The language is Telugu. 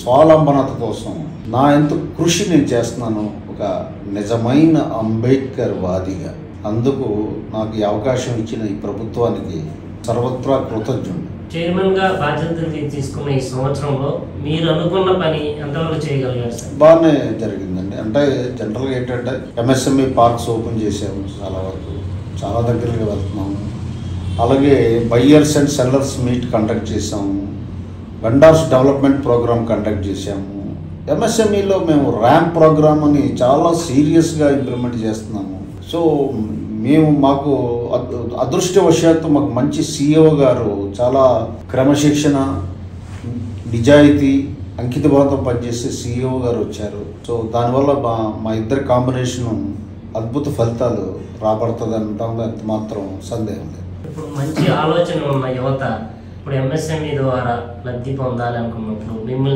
స్వావలంబనత కోసం నా ఎంత కృషి నేను చేస్తున్నాను ఒక నిజమైన అంబేద్కర్ వాదిగా. అందుకు నాకు ఈ అవకాశం ఇచ్చిన ఈ ప్రభుత్వానికి సర్వత్రా కృతజ్ఞుడు. చైర్మన్ గా బాధ్యతలు తీసుకున్న ఈ సంవత్సరంలో మీరు అనుకున్న పని ఎంతవరకు చేయగలిగారు సార్? బాగానే జరిగిందండి. అంటే జనరల్గా ఏంటంటే ఎంఎస్ఎంఈ పార్క్స్ ఓపెన్ చేసాము, చాలా వరకు చాలా దగ్గరగా వెళ్తున్నాము. అలాగే buyers and sellers meet conduct చేసాము, వెండర్స్ డెవలప్మెంట్ ప్రోగ్రామ్ కండక్ట్ చేసాము. ఎంఎస్ఎంఈలో మేము ర్యాంప్ ప్రోగ్రామ్ అని చాలా సీరియస్గా ఇంప్లిమెంట్ చేస్తున్నాము. సో మాకు అదృష్టవశాత్తు మాకు మంచి సిఇఓ గారు చాలా క్రమశిక్షణ, నిజాయితీ, అంకితభావంతో పనిచేసే సిఇఓ గారు వచ్చారు. సో దానివల్ల మా ఇద్దరి కాంబినేషను అద్భుత ఫలితాలు రాబడుతుంది అనడంలో ఎంత మాత్రం సందేహం లేదు. ఇప్పుడు మంచి ఆలోచన ఉన్న యువత ఇప్పుడు ఎంఎస్ఎంఈ ద్వారా లబ్ధి పొందాలి అనుకున్నప్పుడు మిమ్మల్ని